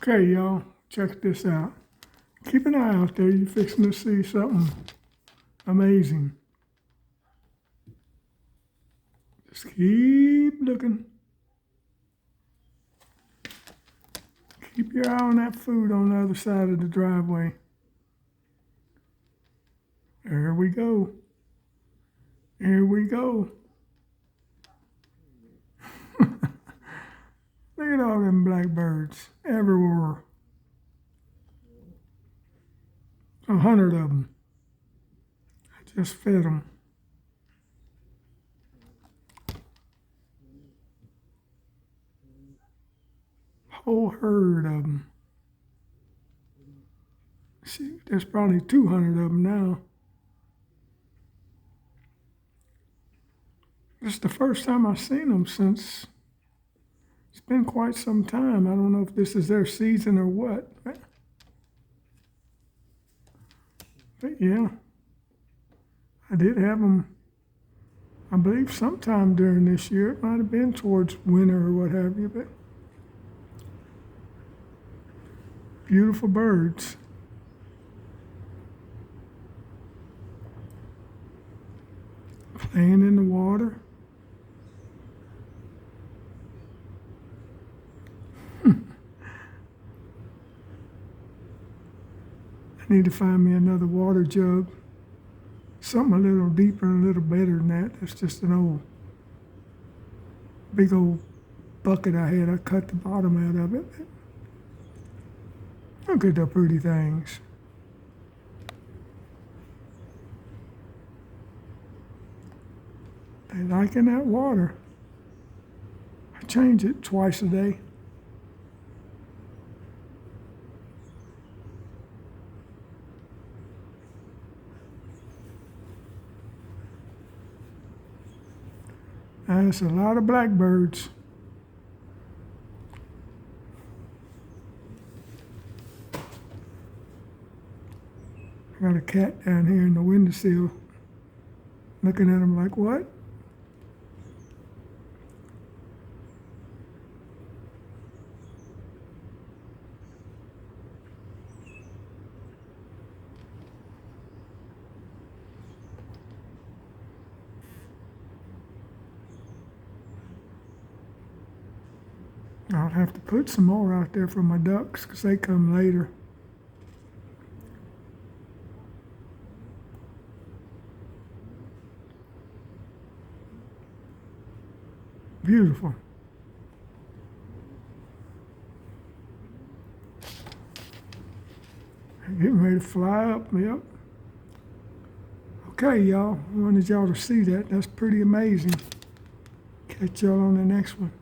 Okay, y'all, check this out. Keep an eye out there. You're fixing to see something amazing. Just keep looking. Keep your eye on that food on the other side of the driveway. There we go. Here we go. Look at all them blackbirds everywhere. 100 of them. I just fed them. Whole herd of them. See, there's probably 200 of them now. This is the first time I've seen them since it's been quite some time. I don't know if this is their season or what. But yeah, I did have them, I believe, sometime during this year. It might have been towards winter or what have you, but beautiful birds. Playing in the water. I need to find me another water jug. Something a little deeper and a little better than that. That's just an big old bucket I had. I cut the bottom out of it. Look at the pretty things. They liking that water. I change it twice a day. That's a lot of blackbirds. I got a cat down here in the windowsill looking at him like, what? I'll have to put some more out there for my ducks because they come later. Beautiful. Getting ready to fly up, yep. Okay, y'all, I wanted y'all to see that. That's pretty amazing. Catch y'all on the next one.